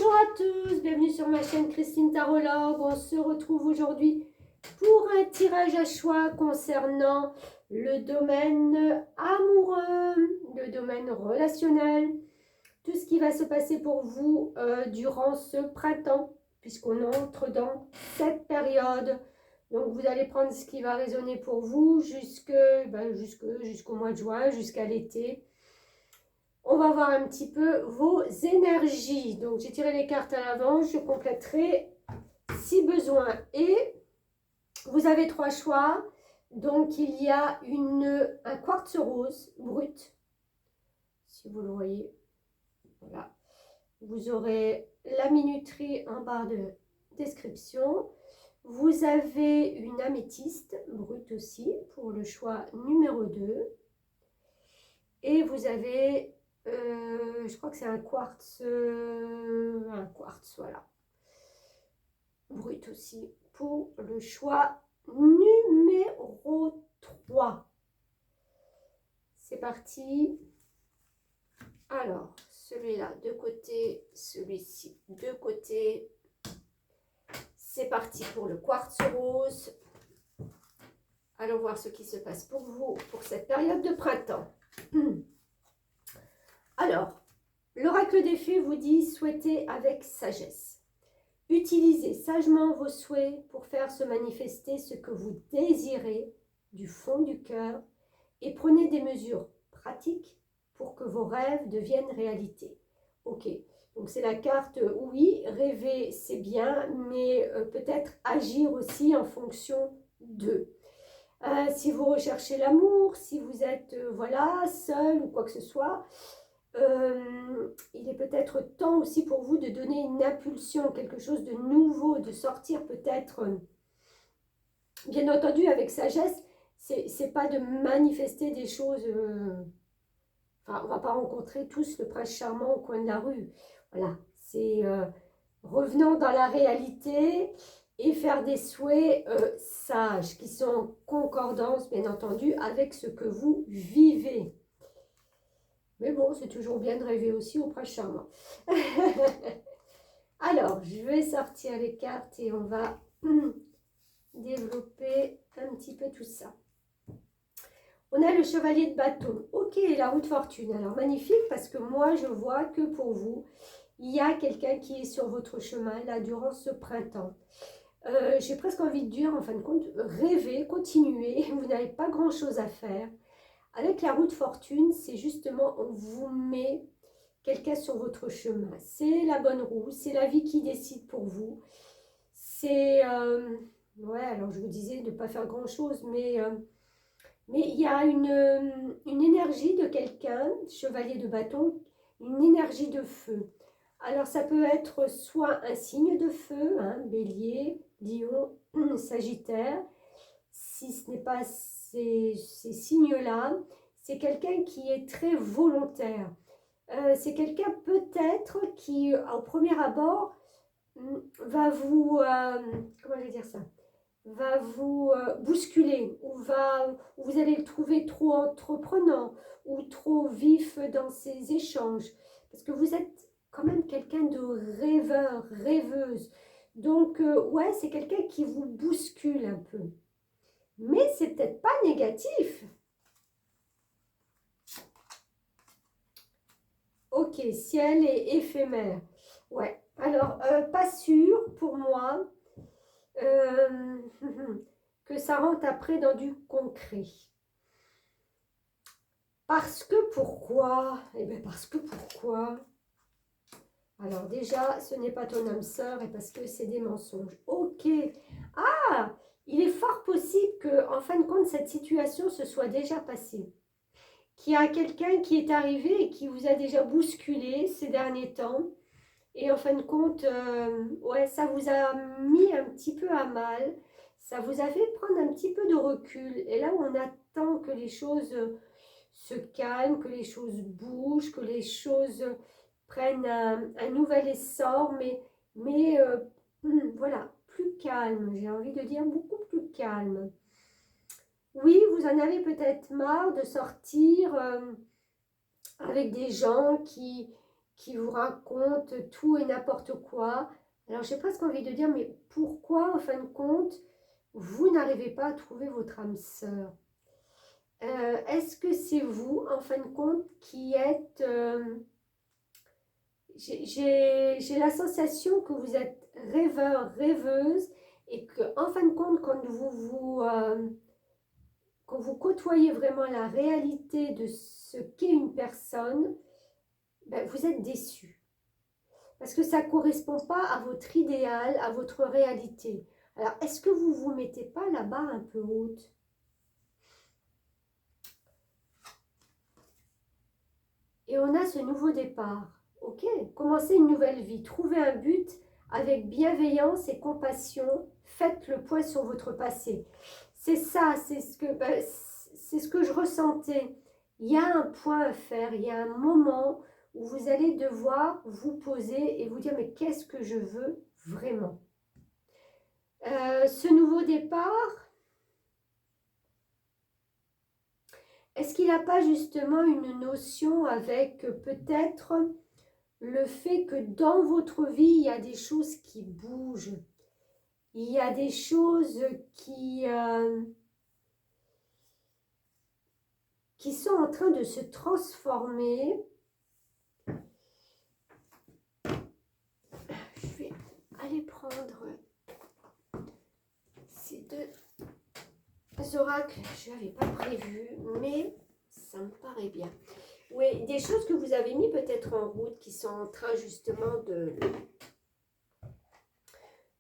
Bonjour à tous, bienvenue sur ma chaîne Christine Tarologue. On se retrouve aujourd'hui pour un tirage à choix concernant le domaine amoureux, le domaine relationnel, tout ce qui va se passer pour vous durant ce printemps, puisqu'on entre dans cette période. Donc vous allez prendre ce qui va résonner pour vous jusqu'au mois de juin, jusqu'à l'été. On va voir un petit peu vos énergies. Donc, j'ai tiré les cartes à l'avance. Je compléterai si besoin. Et vous avez 3 choix. Donc, il y a un quartz rose brut. Si vous le voyez. Voilà. Vous aurez la minuterie en barre de description. Vous avez une améthyste brute aussi pour le choix numéro 2. Et vous avez... je crois que c'est un quartz, voilà, brut aussi, pour le choix numéro 3. C'est parti. Alors, celui-là de côté, celui-ci de côté. C'est parti pour le quartz rose. Allons voir ce qui se passe pour vous pour cette période de printemps. Alors, l'oracle des fées vous dit « Souhaitez avec sagesse ». Utilisez sagement vos souhaits pour faire se manifester ce que vous désirez du fond du cœur et prenez des mesures pratiques pour que vos rêves deviennent réalité. Ok, donc c'est la carte « Oui, rêver c'est bien, mais peut-être agir aussi en fonction d'eux ». Si vous recherchez l'amour, si vous êtes voilà, seul ou quoi que ce soit, il est peut-être temps aussi pour vous de donner une impulsion, quelque chose de nouveau, de sortir peut-être, bien entendu avec sagesse, c'est pas de manifester des choses, enfin on va pas rencontrer tous le prince charmant au coin de la rue, voilà, c'est revenant dans la réalité et faire des souhaits sages, qui sont en concordance bien entendu avec ce que vous vivez. Mais bon, c'est toujours bien de rêver aussi au prince charmant. Alors, je vais sortir les cartes et on va développer un petit peu tout ça. On a le chevalier de bâton. Ok, la roue de fortune. Alors, magnifique parce que moi, je vois que pour vous, il y a quelqu'un qui est sur votre chemin là durant ce printemps. J'ai presque envie de dire, en fin de compte, rêvez, continuez. Vous n'avez pas grand-chose à faire. Avec la roue de fortune, c'est justement, on vous met quelqu'un sur votre chemin. C'est la bonne roue, c'est la vie qui décide pour vous. C'est, ouais, alors je vous disais de ne pas faire grand-chose, mais il y a une énergie de quelqu'un, chevalier de bâton, une énergie de feu. Alors ça peut être soit un signe de feu, hein, bélier, lion, sagittaire. Si ce n'est pas ces signes-là, c'est quelqu'un qui est très volontaire. C'est quelqu'un peut-être qui, au premier abord, va vous, comment je vais dire ça, va vous bousculer, ou vous allez le trouver trop entreprenant, ou trop vif dans ses échanges. Parce que vous êtes quand même quelqu'un de rêveur, rêveuse. Donc, ouais, c'est quelqu'un qui vous bouscule un peu. Mais c'est peut-être pas négatif. Ok, ciel et éphémère. Ouais, alors, pas sûr pour moi que ça rentre après dans du concret. Parce que pourquoi? Eh bien parce que pourquoi? Alors déjà, ce n'est pas ton âme sœur et parce que c'est des mensonges. Ok. Ah, il est fort possible que, en fin de compte, cette situation se soit déjà passée. Qu'il y a quelqu'un qui est arrivé et qui vous a déjà bousculé ces derniers temps. Et en fin de compte, ouais, ça vous a mis un petit peu à mal. Ça vous a fait prendre un petit peu de recul. Et là où on attend que les choses se calment, que les choses bougent, que les choses prennent un nouvel essor, mais voilà, plus calme. J'ai envie de dire beaucoup plus calme. Oui, vous en avez peut-être marre de sortir avec des gens qui qui vous raconte tout et n'importe quoi. Alors j'ai presque envie de dire, mais pourquoi en fin de compte, vous n'arrivez pas à trouver votre âme sœur? Est-ce que c'est vous, en fin de compte, qui êtes... j'ai la sensation que vous êtes rêveur, rêveuse, et que en fin de compte, quand vous côtoyez vraiment la réalité de ce qu'est une personne, ben, vous êtes déçu. Parce que ça ne correspond pas à votre idéal, à votre réalité. Alors, est-ce que vous ne vous mettez pas la barre un peu haute? Et on a ce nouveau départ. Ok, commencez une nouvelle vie, trouvez un but avec bienveillance et compassion, faites le point sur votre passé. C'est ça, c'est ce que je ressentais. Il y a un point à faire, il y a un moment où vous allez devoir vous poser et vous dire, mais qu'est-ce que je veux vraiment? Ce nouveau départ, est-ce qu'il n'a pas justement une notion avec peut-être le fait que dans votre vie, il y a des choses qui bougent, il y a des choses qui sont en train de se transformer. Je vais aller prendre ces deux oracles. Je n'avais pas prévu, mais ça me paraît bien. Oui, des choses que vous avez mis peut-être en route qui sont en train justement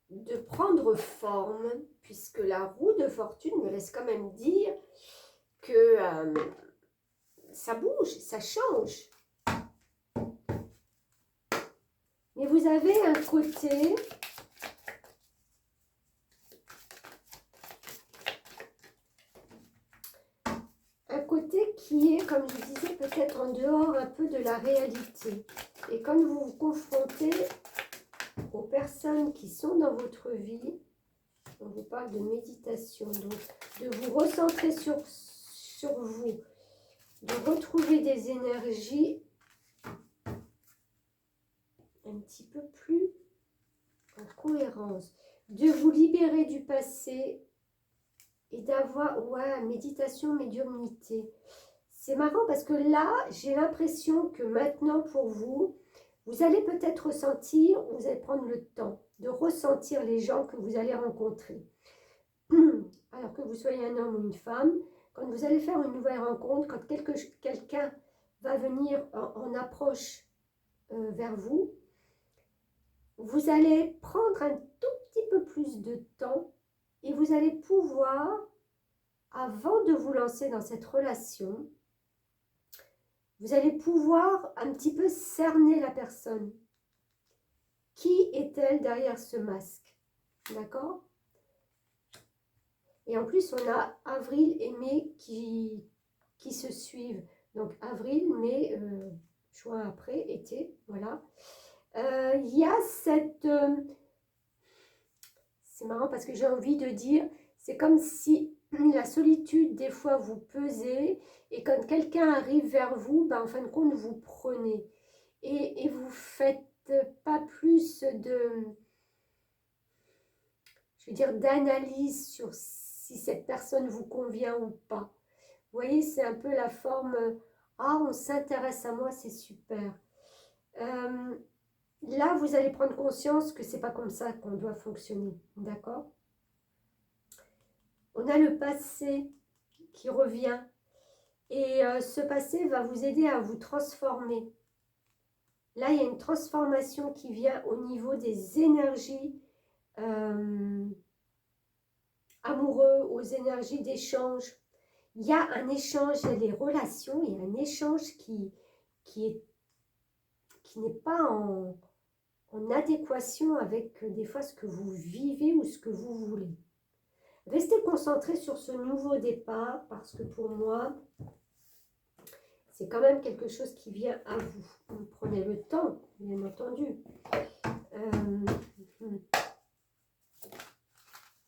de prendre forme, puisque la roue de fortune me laisse quand même dire que ça bouge, ça change. Mais vous avez un côté qui est, comme je disais, peut-être en dehors un peu de la réalité. Et quand vous vous confrontez aux personnes qui sont dans votre vie, on vous parle de méditation, donc de vous recentrer sur vous, de retrouver des énergies un petit peu plus en cohérence, de vous libérer du passé et d'avoir, ouais, méditation, médiumnité. C'est marrant parce que là, j'ai l'impression que maintenant pour vous, vous allez peut-être ressentir, vous allez prendre le temps de ressentir les gens que vous allez rencontrer. Alors que vous soyez un homme ou une femme, quand vous allez faire une nouvelle rencontre, quand quelqu'un va venir en approche vers vous, vous allez prendre un tout petit peu plus de temps et vous allez pouvoir, avant de vous lancer dans cette relation, vous allez pouvoir un petit peu cerner la personne. Qui est-elle derrière ce masque? D'accord? Et en plus, on a avril et mai qui se suivent. Donc avril, mai, juin après, été, voilà. Il y a cette... c'est marrant parce que j'ai envie de dire, c'est comme si la solitude, des fois, vous pesait. Et quand quelqu'un arrive vers vous, ben, en fin de compte, vous prenez. Et vous faites pas plus de... je veux dire, d'analyse sur si cette personne vous convient ou pas. Vous voyez, c'est un peu la forme, ah, on s'intéresse à moi, c'est super. Là, vous allez prendre conscience que c'est pas comme ça qu'on doit fonctionner, d'accord? On a le passé qui revient et ce passé va vous aider à vous transformer. Là, il y a une transformation qui vient au niveau des énergies amoureux, aux énergies d'échange. Il y a un échange, il y a des relations, il y a un échange qui n'est pas en adéquation avec des fois ce que vous vivez ou ce que vous voulez. Restez concentré sur ce nouveau départ parce que pour moi, c'est quand même quelque chose qui vient à vous. Vous prenez le temps, bien entendu.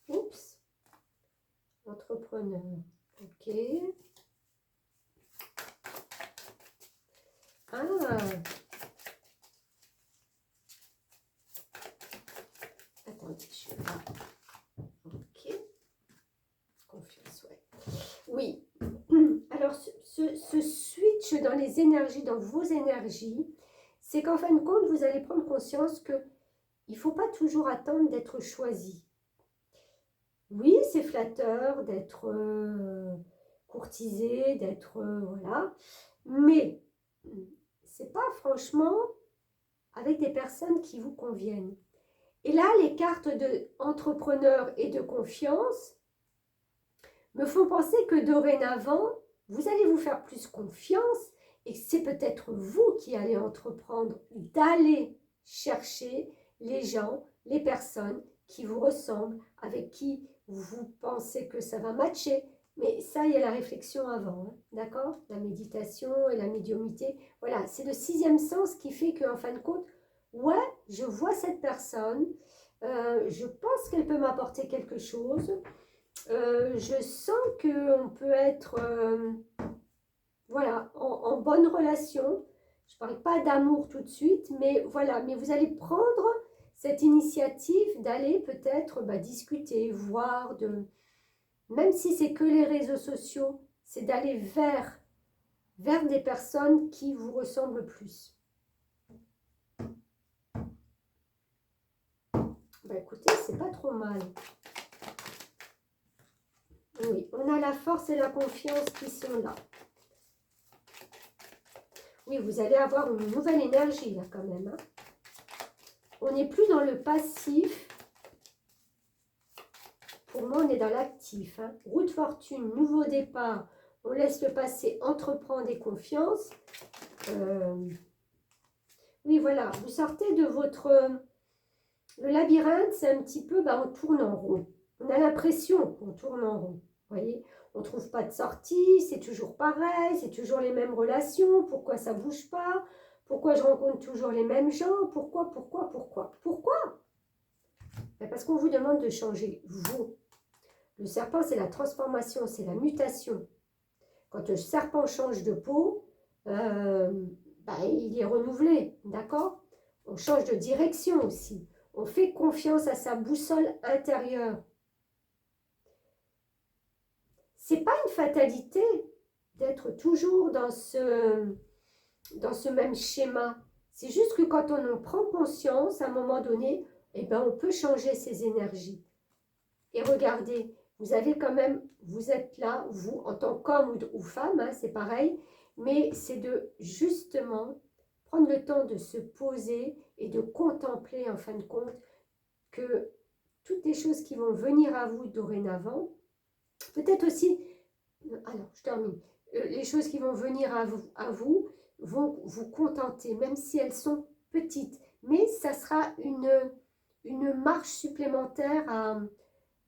Oups. Entrepreneur. Ok. Ah. attendez, je suis là. Ok. Confiance, ouais. Oui. Alors, ce switch dans les énergies, dans vos énergies, c'est qu'en fin de compte, vous allez prendre conscience que il ne faut pas toujours attendre d'être choisi. Oui, c'est flatteur d'être courtisé, d'être... voilà. Mais c'est pas franchement avec des personnes qui vous conviennent. Et là, les cartes de entrepreneur et de confiance me font penser que dorénavant, vous allez vous faire plus confiance et c'est peut-être vous qui allez entreprendre d'aller chercher les gens, les personnes qui vous ressemblent, avec qui vous pensez que ça va matcher. Mais ça, il y a la réflexion avant, hein, d'accord? La méditation et la médiumnité. Voilà, c'est le sixième sens qui fait qu'en fin de compte, ouais, je vois cette personne, je pense qu'elle peut m'apporter quelque chose. Je sens qu'on peut être voilà, en bonne relation. Je ne parle pas d'amour tout de suite, mais voilà, mais vous allez prendre cette initiative d'aller peut-être discuter, voir, même si c'est que les réseaux sociaux, c'est d'aller vers des personnes qui vous ressemblent plus. Écoutez, c'est pas trop mal. Oui, on a la force et la confiance qui sont là. Oui, vous allez avoir une nouvelle énergie là quand même. Hein. On n'est plus dans le passif. Pour moi, on est dans l'actif. Hein. Roue de fortune, nouveau départ. On laisse le passé entreprendre et confiance. Oui, voilà. Vous sortez de votre... le labyrinthe, c'est un petit peu... on tourne en rond. On a l'impression qu'on tourne en rond. Vous voyez, on ne trouve pas de sortie. C'est toujours pareil. C'est toujours les mêmes relations. Pourquoi ça ne bouge pas? Pourquoi je rencontre toujours les mêmes gens? Pourquoi? Parce qu'on vous demande de changer, vous. Le serpent, c'est la transformation, c'est la mutation. Quand le serpent change de peau, il est renouvelé, d'accord? On change de direction aussi. On fait confiance à sa boussole intérieure. C'est pas une fatalité d'être toujours dans ce même schéma. C'est juste que quand on en prend conscience, à un moment donné, on peut changer ses énergies. Et regardez, vous avez quand même, vous êtes là, vous, en tant qu'homme ou femme, hein, c'est pareil, mais c'est de justement prendre le temps de se poser et de contempler en fin de compte que toutes les choses qui vont venir à vous dorénavant, peut-être aussi, alors je termine, les choses qui vont venir à vous vont vous contenter, même si elles sont petites, mais ça sera une marche supplémentaire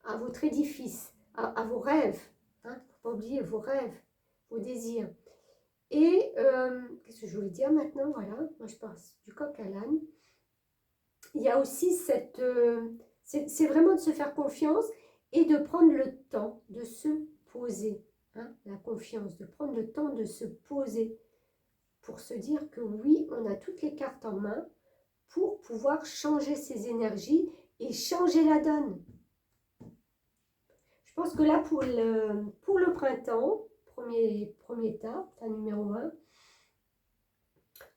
à votre édifice, à vos rêves. Hein, faut pas oublier vos rêves, vos désirs. Et qu'est-ce que je voulais dire maintenant? Voilà, moi je passe du coq à l'âne. Il y a aussi cette... c'est vraiment de se faire confiance et de prendre le temps de se poser. Hein, la confiance, de prendre le temps de se poser pour se dire que oui, on a toutes les cartes en main pour pouvoir changer ses énergies et changer la donne. Je pense que là, pour le printemps, premier étape, numéro 1,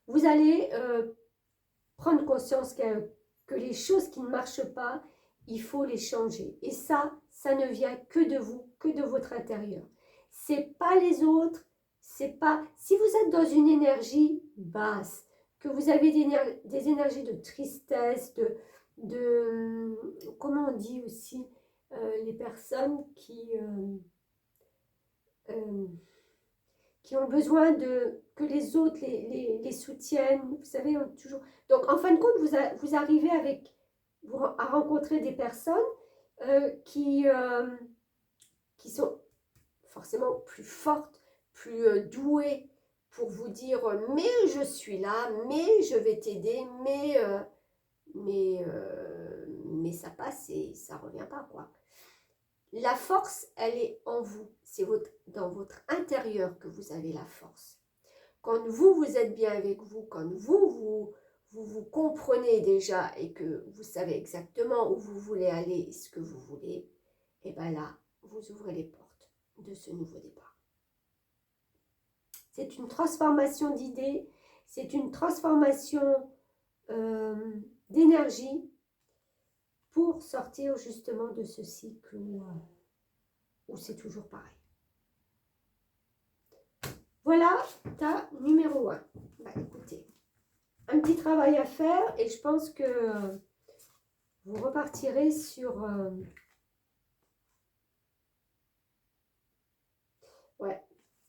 vous allez prendre conscience que les choses qui ne marchent pas, il faut les changer. Et ça ne vient que de vous, que de votre intérieur. C'est pas les autres, c'est pas... Si vous êtes dans une énergie basse, que vous avez des énergies de tristesse, comment on dit aussi, les personnes qui ont besoin que les autres les soutiennent, vous savez, toujours. Donc, en fin de compte, vous arrivez à rencontrer des personnes qui sont forcément plus fortes, plus douées pour vous dire « mais je suis là, mais je vais t'aider, mais ça passe et ça revient pas, quoi. » La force, elle est en vous. C'est dans votre intérieur que vous avez la force. Quand vous êtes bien avec vous, quand vous vous comprenez déjà et que vous savez exactement où vous voulez aller et ce que vous voulez, et bien là, vous ouvrez les portes de ce nouveau départ. C'est une transformation d'idées, c'est une transformation d'énergie pour sortir justement de ce cycle où c'est toujours pareil. Voilà ta numéro 1. Bah, écoutez, un petit travail à faire et je pense que vous repartirez sur...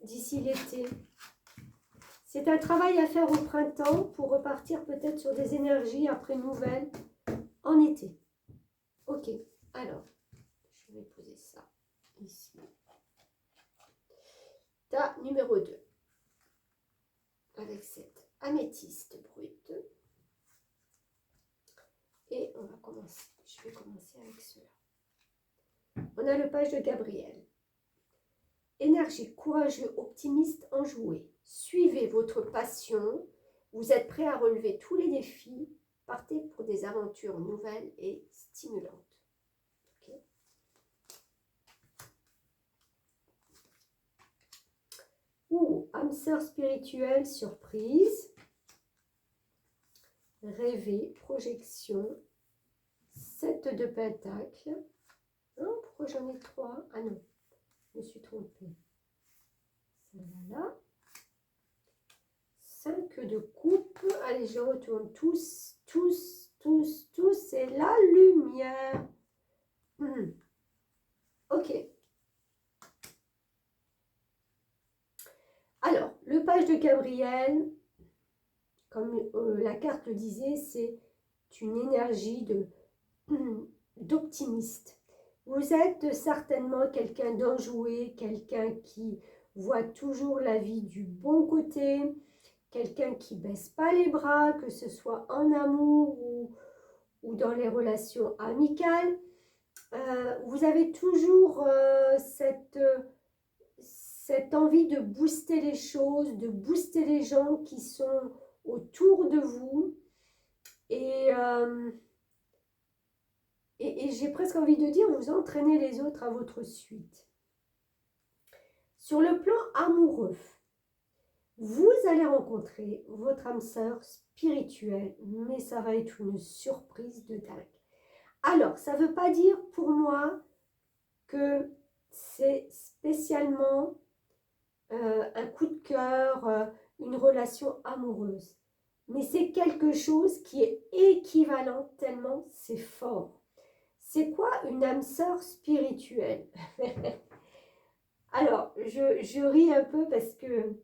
d'ici l'été. C'est un travail à faire au printemps pour repartir peut-être sur des énergies après nouvelles en été. Ok, alors, je vais poser ça ici. Ta numéro 2. Avec cette améthyste brute. Et on va commencer. Je vais commencer avec cela. On a le page de Gabriel. Énergie, courageux, optimiste, enjoué. Suivez votre passion. Vous êtes prêt à relever tous les défis. Partez pour des aventures nouvelles et stimulantes. Okay. Âme sœur spirituelle, surprise. Rêver, projection. 7 de pentacles. Hein, pourquoi j'en ai 3? Ah non, je me suis trompée. Celle-là, là. 5 de coupe. Allez, je retourne tous. C'est la lumière. Ok. Alors, le page de Gabriel, comme la carte le disait, c'est une énergie d'optimiste. Vous êtes certainement quelqu'un d'enjoué, quelqu'un qui voit toujours la vie du bon côté, quelqu'un qui ne baisse pas les bras, que ce soit en amour ou dans les relations amicales. Vous avez toujours cette envie de booster les choses, de booster les gens qui sont autour de vous. Et j'ai presque envie de dire, vous entraînez les autres à votre suite. Sur le plan amoureux, vous allez rencontrer votre âme sœur spirituelle, mais ça va être une surprise de dingue. Alors, ça ne veut pas dire pour moi que c'est spécialement un coup de cœur, une relation amoureuse. Mais c'est quelque chose qui est équivalent tellement c'est fort. C'est quoi une âme sœur spirituelle? Alors, je ris un peu parce que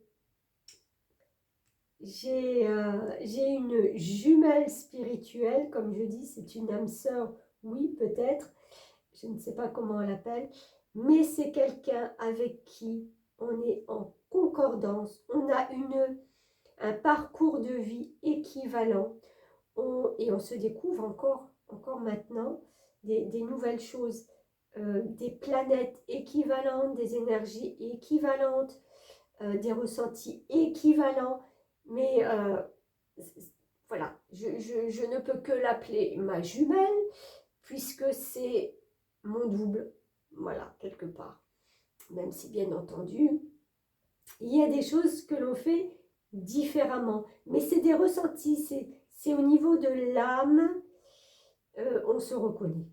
j'ai une jumelle spirituelle, comme je dis, c'est une âme sœur, oui, peut-être, je ne sais pas comment on l'appelle, mais c'est quelqu'un avec qui on est en concordance, on a un parcours de vie équivalent, et on se découvre encore maintenant des nouvelles choses, des planètes équivalentes, des énergies équivalentes, des ressentis équivalents, mais voilà, je ne peux que l'appeler ma jumelle, puisque c'est mon double, voilà, quelque part. Même si, bien entendu, il y a des choses que l'on fait différemment, mais c'est des ressentis, c'est au niveau de l'âme, on se reconnaît.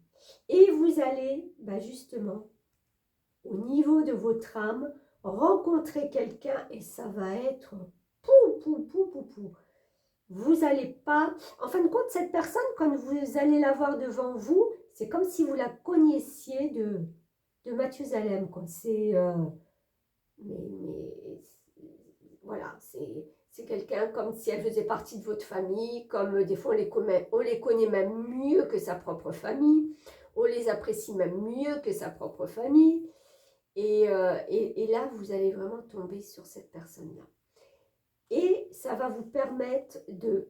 Et vous allez, justement, au niveau de votre âme, rencontrer quelqu'un et ça va être pou. Vous n'allez pas... En fin de compte, cette personne, quand vous allez la voir devant vous, c'est comme si vous la connaissiez de Mathusalem, quoi. C'est... voilà, c'est quelqu'un comme si elle faisait partie de votre famille, comme des fois on les connaît même mieux que sa propre famille, on les apprécie même mieux que sa propre famille. Et là, vous allez vraiment tomber sur cette personne-là. Et ça va vous permettre de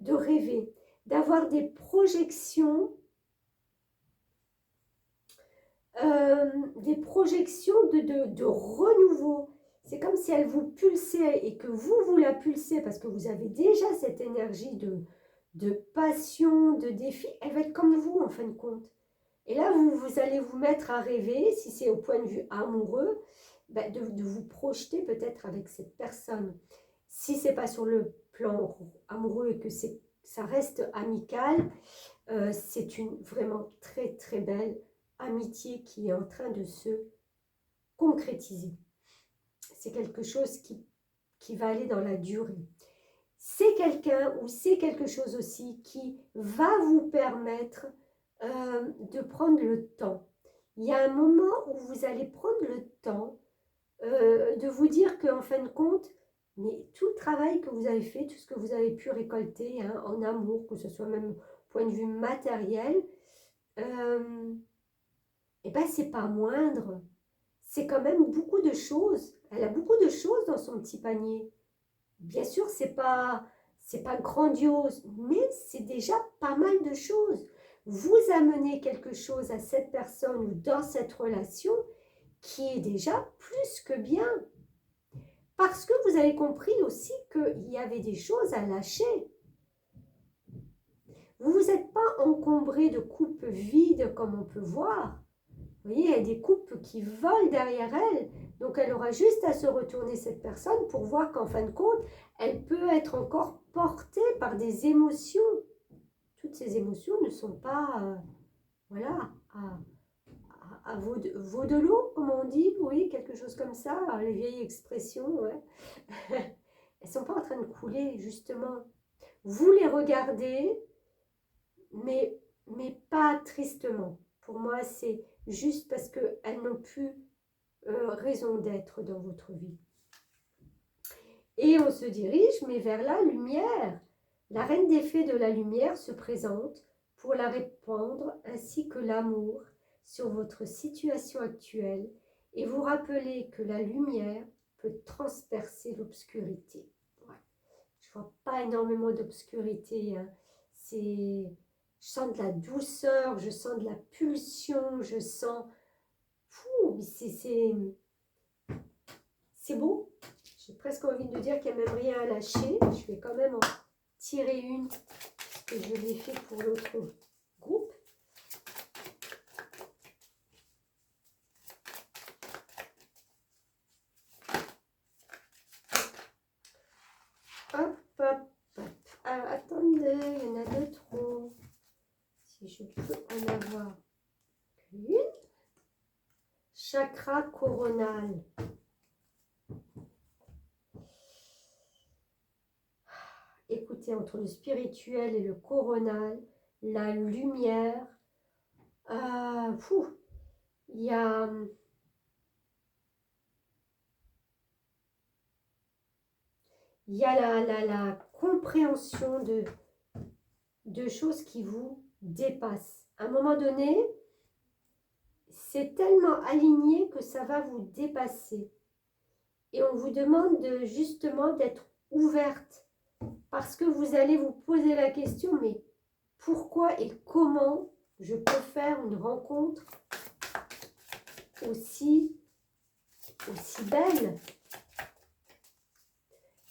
rêver, d'avoir des projections de renouveau. C'est comme si elle vous pulsait et que vous la pulsez parce que vous avez déjà cette énergie de passion, de défi. Elle va être comme vous en fin de compte. Et là, vous allez vous mettre à rêver, si c'est au point de vue amoureux, ben de vous projeter peut-être avec cette personne. Si ce n'est pas sur le plan amoureux et que ça reste amical, c'est une vraiment très très belle amitié qui est en train de se concrétiser. C'est quelque chose qui va aller dans la durée. C'est quelqu'un ou c'est quelque chose aussi qui va vous permettre de prendre le temps. Il y a un moment où vous allez prendre le temps de vous dire qu'en fin de compte, mais tout le travail que vous avez fait, tout ce que vous avez pu récolter hein, en amour, que ce soit même au point de vue matériel, et ben c'est pas moindre. C'est quand même beaucoup de choses. Elle a beaucoup de choses dans son petit panier. Bien sûr, c'est pas grandiose, mais c'est déjà pas mal de choses. Vous amenez quelque chose à cette personne ou dans cette relation qui est déjà plus que bien. Parce que vous avez compris aussi qu'il y avait des choses à lâcher. Vous ne vous êtes pas encombré de coupes vides comme on peut voir. Vous voyez, il y a des coupes qui volent derrière elle. Donc, elle aura juste à se retourner cette personne pour voir qu'en fin de compte, elle peut être encore portée par des émotions. Toutes ces émotions ne sont pas, voilà, à vaut de l'eau, comme on dit, oui, quelque chose comme ça, les vieilles expressions, ouais. Elles ne sont pas en train de couler, justement. Vous les regardez, mais pas tristement. Pour moi, c'est juste parce qu'elles n'ont plus raison d'être dans votre vie. Et on se dirige, mais vers la lumière. La reine des fées de la lumière se présente pour la répandre ainsi que l'amour sur votre situation actuelle et vous rappeler que la lumière peut transpercer l'obscurité. Ouais. Je vois pas énormément d'obscurité. Hein. Je sens de la douceur, je sens de la pulsion, je sens... c'est beau. J'ai presque envie de dire qu'il n'y a même rien à lâcher. Je vais quand même en tirer une que je l'ai fait pour l'autre groupe. Hop, hop, hop. Alors, attendez, il y en a deux trop. Si je peux en avoir une. Chakra coronal. Écoutez, entre le spirituel et le coronal, la lumière, il y a... Il y a la compréhension de choses qui vous dépassent. À un moment donné, c'est tellement aligné que ça va vous dépasser. Et on vous demande justement d'être ouverte. Parce que vous allez vous poser la question, mais pourquoi et comment je peux faire une rencontre aussi belle?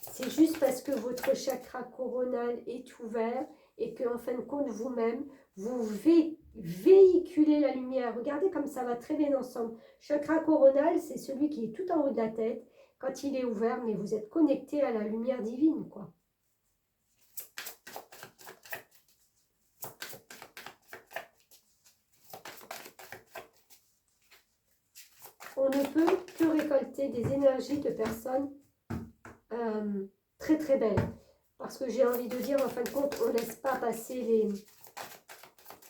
C'est juste parce que votre chakra coronal est ouvert et qu'en fin de compte, vous-même, vous véhiculez la lumière. Regardez comme ça va très bien ensemble. Chakra coronal, c'est celui qui est tout en haut de la tête. Quand il est ouvert, mais vous êtes connecté à la lumière divine, quoi. On ne peut que récolter des énergies de personnes très très belles. Parce que j'ai envie de dire, en fin de compte, on ne laisse pas passer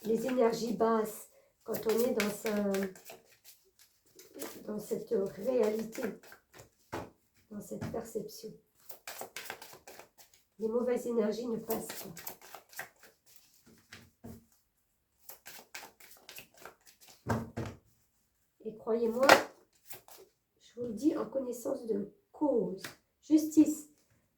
les énergies basses quand on est dans cette réalité, dans cette perception. Les mauvaises énergies ne passent pas. Et croyez-moi, je vous le dis en connaissance de cause. Justice.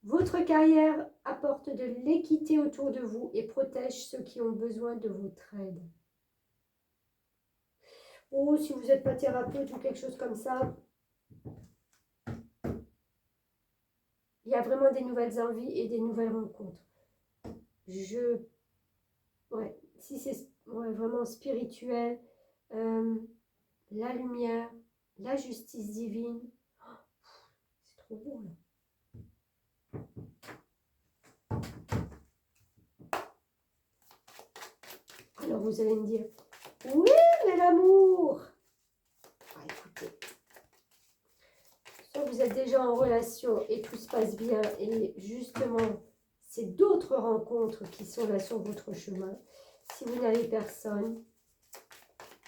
Votre carrière apporte de l'équité autour de vous et protège ceux qui ont besoin de votre aide. Oh, si vous n'êtes pas thérapeute ou quelque chose comme ça, Il y a vraiment des nouvelles envies et des nouvelles rencontres. Ouais, si c'est vraiment spirituel, la lumière, la justice divine, c'est trop beau là. Alors vous allez me dire, oui, mais l'amour. Ah, écoutez, soit vous êtes déjà en relation et tout se passe bien et justement, c'est d'autres rencontres qui sont là sur votre chemin. Si vous n'avez personne,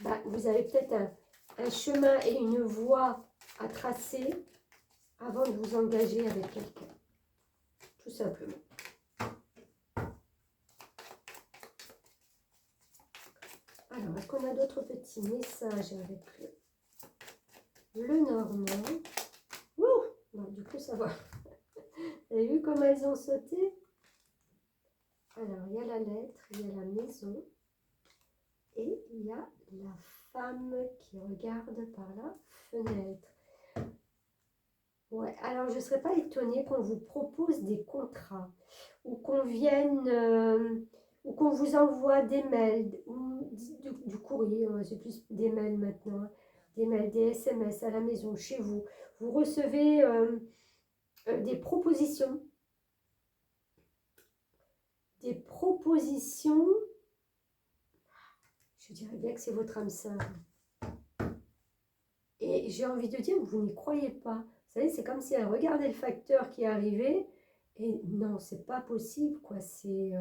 bah, vous avez peut-être un chemin et une voie à tracer avant de vous engager avec quelqu'un. Tout simplement. Alors, est-ce qu'on a d'autres petits messages avec le normand? Ouh, non, du coup, ça va. Vous avez vu comment elles ont sauté? Alors, il y a la lettre, il y a la maison. Et il y a la femme qui regarde par la fenêtre. Ouais, alors je ne serais pas étonnée qu'on vous propose des contrats ou qu'on vienne ou qu'on vous envoie des mails ou du courrier, c'est plus des mails maintenant, hein, des mails, des SMS à la maison, chez vous. Vous recevez des propositions. Je dirais bien que c'est votre âme sœur. Et j'ai envie de dire, vous n'y croyez pas. Vous savez, c'est comme si elle regardait le facteur qui est arrivé. Et non, c'est pas possible, quoi. C'est...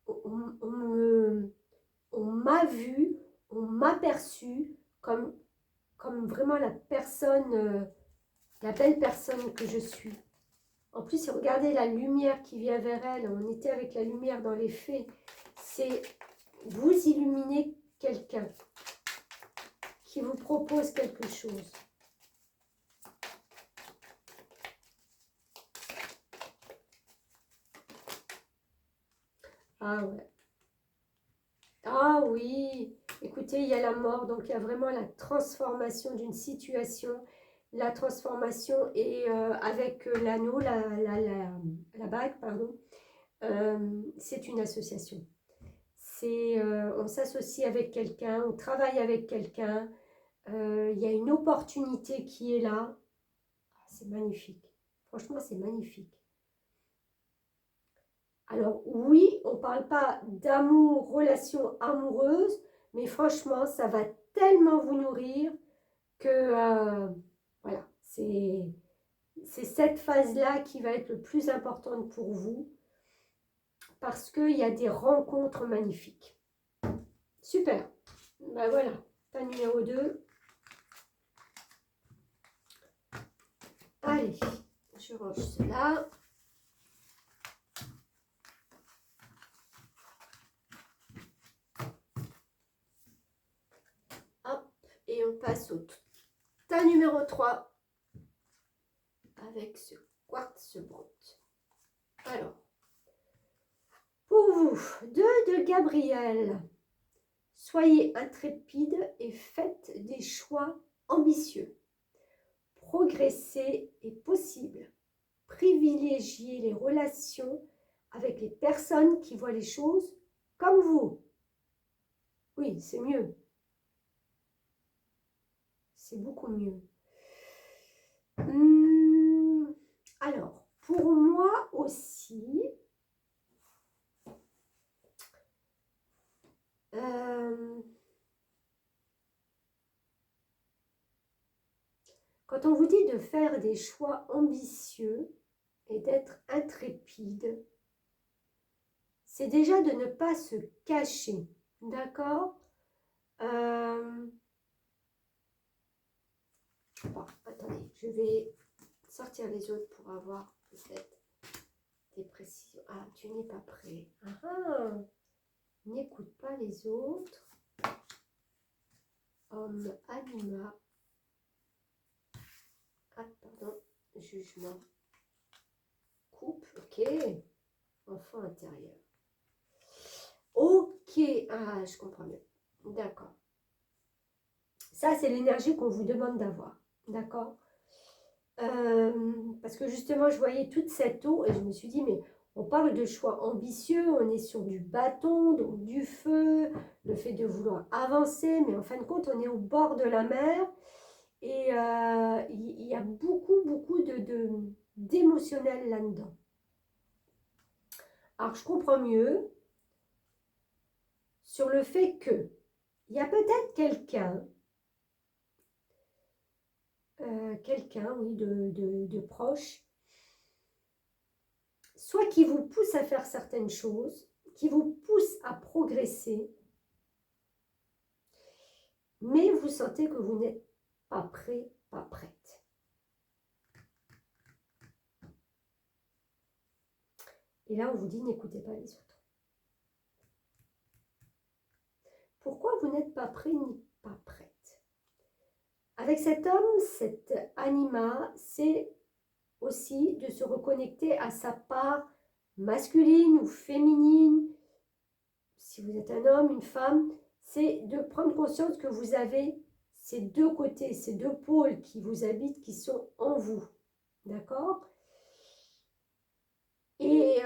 on m'a vu, on m'a perçu comme vraiment la personne, la belle personne que je suis. En plus, regardez la lumière qui vient vers elle. On était avec la lumière dans les faits. C'est vous illuminer quelqu'un qui vous propose quelque chose. Ah ouais. Ah oui. Écoutez, il y a la mort, donc il y a vraiment la transformation d'une situation. La transformation et avec l'anneau, la bague, pardon, c'est une association. On s'associe avec quelqu'un, on travaille avec quelqu'un, il y a une opportunité qui est là. C'est magnifique. Franchement, c'est magnifique. Alors oui, on ne parle pas d'amour, relation amoureuse, mais franchement, ça va tellement vous nourrir que voilà, c'est cette phase-là qui va être le plus importante pour vous parce qu'il y a des rencontres magnifiques. Super. Ben voilà, pas numéro 2. Allez, je range cela. Hop, et on passe au tas numéro 3 avec ce quartz brut. Alors, pour vous, 2 de Gabriel. Soyez intrépide et faites des choix ambitieux. Progresser est possible. Privilégiez les relations avec les personnes qui voient les choses comme vous. Oui, c'est mieux. C'est beaucoup mieux. Alors, pour moi aussi, quand on vous dit de faire des choix ambitieux et d'être intrépide, c'est déjà de ne pas se cacher, d'accord? Bon, attendez, je vais sortir les autres pour avoir peut-être des précisions. Ah, tu n'es pas prêt. Ah, n'écoute pas les autres. Homme, anima. Ah, pardon, jugement. Coupe, ok. Enfant intérieur. Ok, ah, je comprends mieux. D'accord. Ça, c'est l'énergie qu'on vous demande d'avoir. D'accord? Parce que justement, je voyais toute cette eau et je me suis dit, mais on parle de choix ambitieux, on est sur du bâton, donc du feu, le fait de vouloir avancer, mais en fin de compte, on est au bord de la mer et il y a beaucoup d'émotionnel là-dedans. Alors, je comprends mieux sur le fait que il y a peut-être quelqu'un, oui, de proche, soit qui vous pousse à faire certaines choses, qui vous pousse à progresser, mais vous sentez que vous n'êtes pas prêt, pas prête. Et là, on vous dit, n'écoutez pas les autres. Pourquoi vous n'êtes pas prêt ni pas prête? Avec cet homme, cet anima, c'est aussi de se reconnecter à sa part masculine ou féminine. Si vous êtes un homme, une femme, c'est de prendre conscience que vous avez ces deux côtés, ces deux pôles qui vous habitent, qui sont en vous. D'accord? Et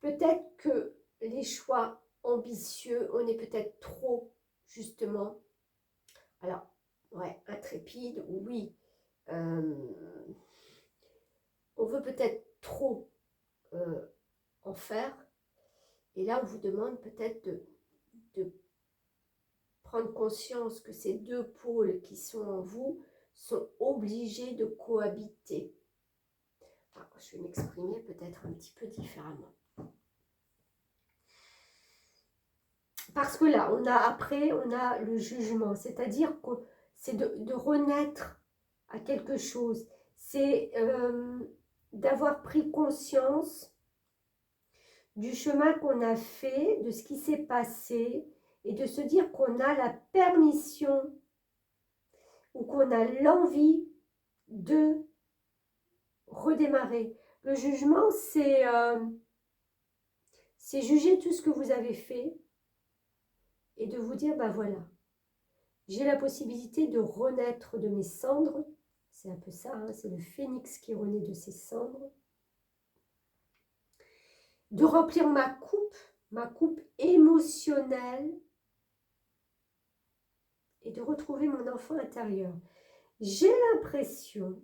peut-être que les choix ambitieux, on est peut-être trop, justement, alors, ouais, intrépide, oui, on veut peut-être trop en faire, et là, on vous demande peut-être de prendre conscience que ces deux pôles qui sont en vous sont obligés de cohabiter. Alors, je vais m'exprimer peut-être un petit peu différemment. Parce que là, on a le jugement, c'est-à-dire que c'est de renaître à quelque chose. C'est d'avoir pris conscience du chemin qu'on a fait, de ce qui s'est passé, et de se dire qu'on a la permission ou qu'on a l'envie de redémarrer. Le jugement, c'est juger tout ce que vous avez fait et de vous dire, ben voilà, j'ai la possibilité de renaître de mes cendres. C'est un peu ça, hein, c'est le phénix qui renaît de ses cendres. De remplir ma coupe émotionnelle et de retrouver mon enfant intérieur. J'ai l'impression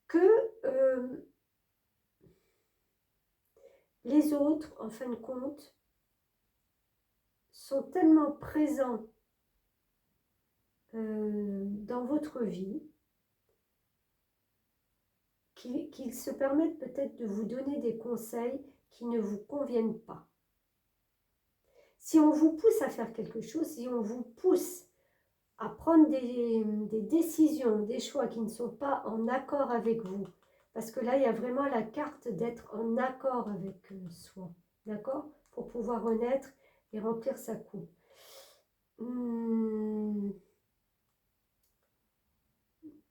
que les autres, en fin de compte, sont tellement présents dans votre vie qu'ils se permettent peut-être de vous donner des conseils qui ne vous conviennent pas. Si on vous pousse à faire quelque chose, si on vous pousse à prendre des décisions, des choix qui ne sont pas en accord avec vous, parce que là, il y a vraiment la carte d'être en accord avec soi, d'accord? Pour pouvoir renaître et remplir sa coupe.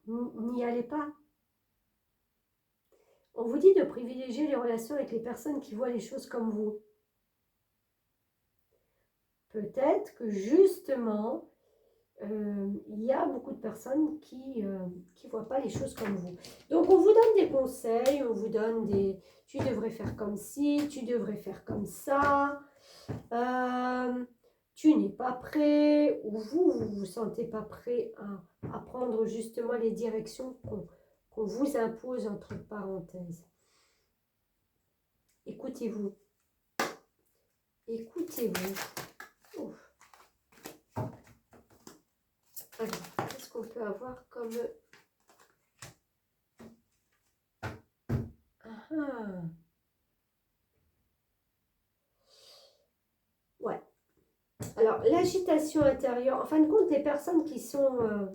N'y allez pas. On vous dit de privilégier les relations avec les personnes qui voient les choses comme vous. Peut-être que justement, il y a beaucoup de personnes qui ne voient pas les choses comme vous. Donc, on vous donne des conseils, on vous donne des... Tu devrais faire comme ci, tu devrais faire comme ça. Tu n'es pas prêt, ou vous ne vous sentez pas prêt à prendre justement les directions qu'on vous impose entre parenthèses. Écoutez-vous. Écoutez-vous. Alors, qu'est-ce qu'on peut avoir comme... Ouais. Alors, l'agitation intérieure, en fin de compte, les personnes qui sont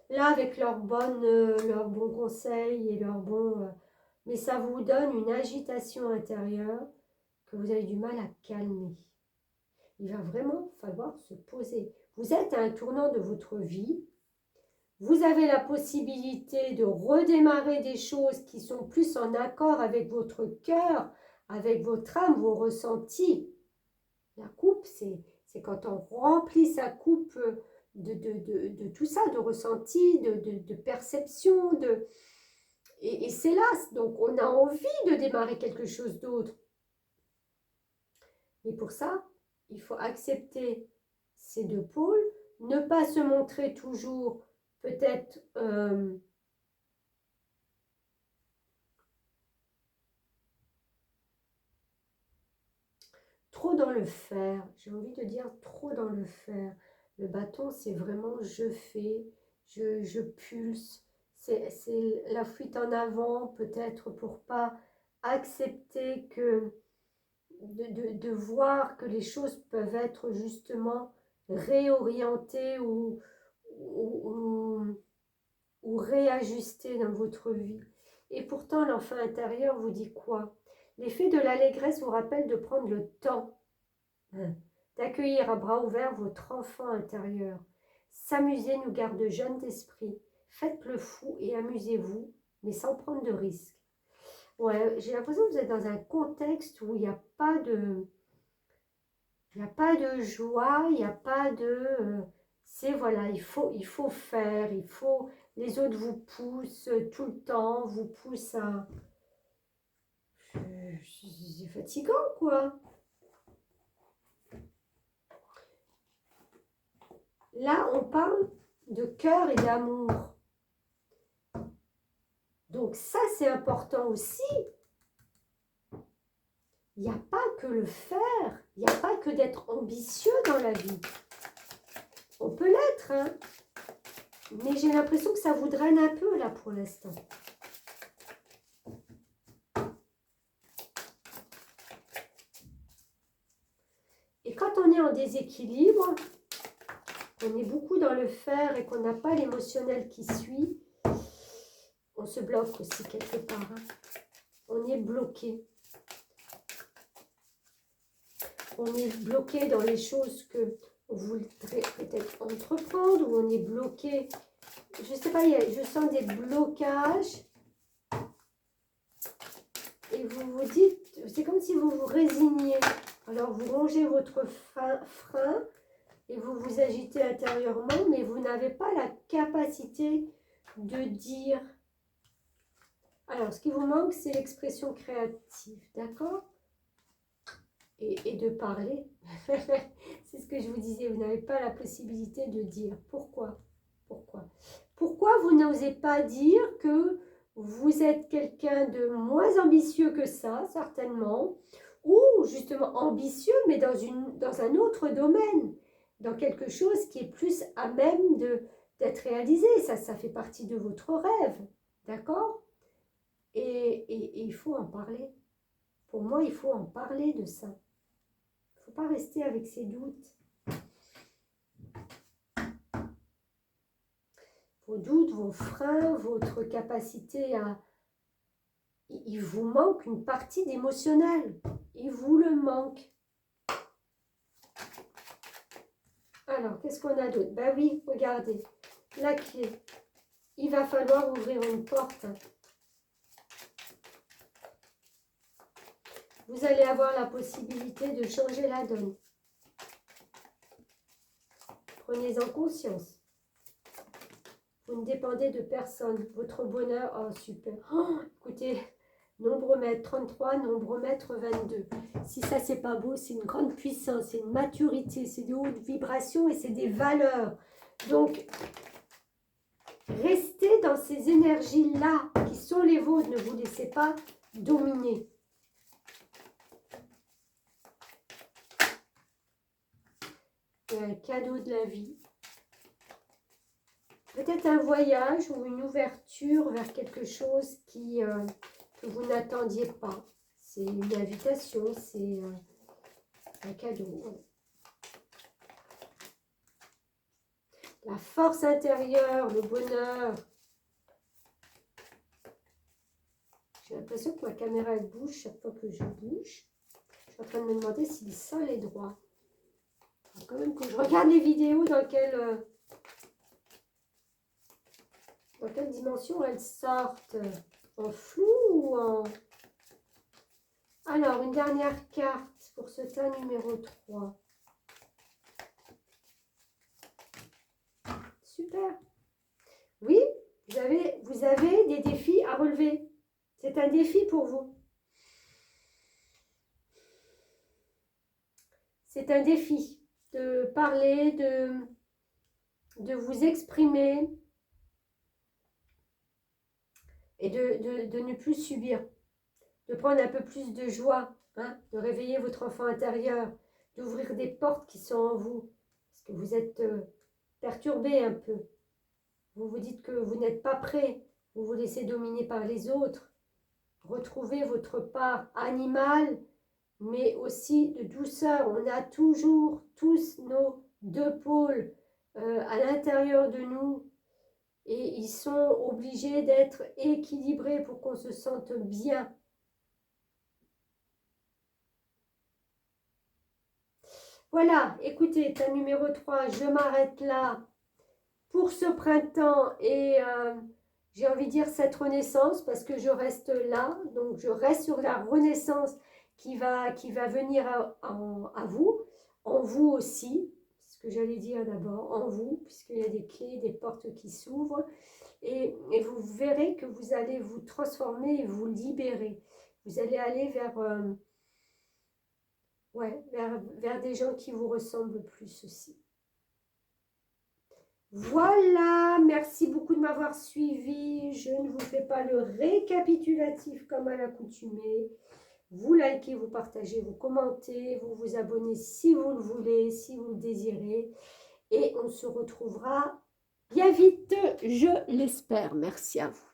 là avec leurs bons conseils et leurs bons... mais ça vous donne une agitation intérieure que vous avez du mal à calmer. Il va vraiment falloir se poser. Vous êtes à un tournant de votre vie. Vous avez la possibilité de redémarrer des choses qui sont plus en accord avec votre cœur, avec votre âme, vos ressentis. La coupe, c'est quand on remplit sa coupe de tout ça, de ressenti, de perception, et c'est là, donc on a envie de démarrer quelque chose d'autre. Et pour ça, il faut accepter ces deux pôles, ne pas se montrer toujours peut-être trop dans le faire. J'ai envie de dire trop dans le faire. Le bâton, c'est vraiment je fais, je pulse. C'est la fuite en avant, peut-être pour pas accepter que de voir que les choses peuvent être justement réorientées ou, ou réajustées dans votre vie. Et pourtant, l'enfant intérieur vous dit quoi? L'effet de l'allégresse vous rappelle de prendre le temps d'accueillir à bras ouverts votre enfant intérieur. S'amuser nous garde jeunes d'esprit. Faites le fou et amusez-vous, mais sans prendre de risques. Ouais, j'ai l'impression que vous êtes dans un contexte où il n'y a pas de... Il n'y a pas de joie, il n'y a pas de... c'est voilà, il faut faire, il faut... Les autres vous poussent tout le temps, vous poussent à... C'est fatigant, quoi. Là, on parle de cœur et d'amour. Donc ça, c'est important aussi. Il n'y a pas que le faire, il n'y a pas que d'être ambitieux dans la vie. On peut l'être, hein, mais j'ai l'impression que ça vous draine un peu là pour l'instant. Et quand on est en déséquilibre, on est beaucoup dans le faire et qu'on n'a pas l'émotionnel qui suit, on se bloque aussi quelque part. Hein. On est bloqué. On est bloqué dans les choses que vous voudrez peut-être entreprendre, ou on est bloqué, je ne sais pas, je sens des blocages. Et vous vous dites, c'est comme si vous vous résigniez. Alors vous rongez votre frein et vous vous agitez intérieurement, mais vous n'avez pas la capacité de dire. Alors ce qui vous manque, c'est l'expression créative, d'accord? Et de parler. C'est ce que je vous disais, vous n'avez pas la possibilité de dire. Pourquoi? Pourquoi vous n'osez pas dire que vous êtes quelqu'un de moins ambitieux que ça, certainement, ou justement ambitieux, mais dans un autre domaine, dans quelque chose qui est plus à même d'être réalisé. Ça fait partie de votre rêve, d'accord? Et il faut en parler. Pour moi, il faut en parler de ça. Il ne faut pas rester avec ses doutes. Vos doutes, vos freins, votre capacité à... Il vous manque une partie d'émotionnel. Il vous le manque. Alors, qu'est-ce qu'on a d'autre? Ben oui, regardez. La clé. Il va falloir ouvrir une porte. Vous allez avoir la possibilité de changer la donne. Prenez-en conscience. Vous ne dépendez de personne. Votre bonheur, oh super. Oh, écoutez, nombromètre 33, nombromètre 22. Si ça, c'est pas beau, c'est une grande puissance, c'est une maturité, c'est de hautes vibrations et c'est des valeurs. Donc, restez dans ces énergies-là qui sont les vôtres. Ne vous laissez pas dominer. Il y a un cadeau de la vie. Peut-être un voyage ou une ouverture vers quelque chose que vous n'attendiez pas. C'est une invitation, c'est un cadeau. La force intérieure, le bonheur. J'ai l'impression que ma caméra elle bouge chaque fois que je bouge. Je suis en train de me demander si le sol est droit. Il faut quand même que je regarde les vidéos dans quelle dimension elles sortent. En flou ou en... Alors, une dernière carte pour ce tas numéro 3. Super. Oui, vous avez des défis à relever. C'est un défi pour vous. C'est un défi de parler, de vous exprimer et de ne plus subir. De prendre un peu plus de joie, hein, de réveiller votre enfant intérieur, d'ouvrir des portes qui sont en vous. Parce que vous êtes perturbé un peu. Vous vous dites que vous n'êtes pas prêt. Vous vous laissez dominer par les autres. Retrouvez votre part animale, mais aussi de douceur. On a toujours tous nos deux pôles à l'intérieur de nous. Et ils sont obligés d'être équilibrés pour qu'on se sente bien. Voilà, écoutez, tas numéro 3, je m'arrête là pour ce printemps et j'ai envie de dire cette renaissance parce que je reste là, donc je reste sur la renaissance qui va venir à vous, en vous aussi, ce que j'allais dire d'abord, en vous, puisqu'il y a des clés, des portes qui s'ouvrent et vous verrez que vous allez vous transformer et vous libérer. Vous allez aller vers... ouais, vers des gens qui vous ressemblent plus aussi. Voilà, merci beaucoup de m'avoir suivi. Je ne vous fais pas le récapitulatif comme à l'accoutumée. Vous likez, vous partagez, vous commentez, vous vous abonnez si vous le voulez, si vous le désirez. Et on se retrouvera bien vite, je l'espère. Merci à vous.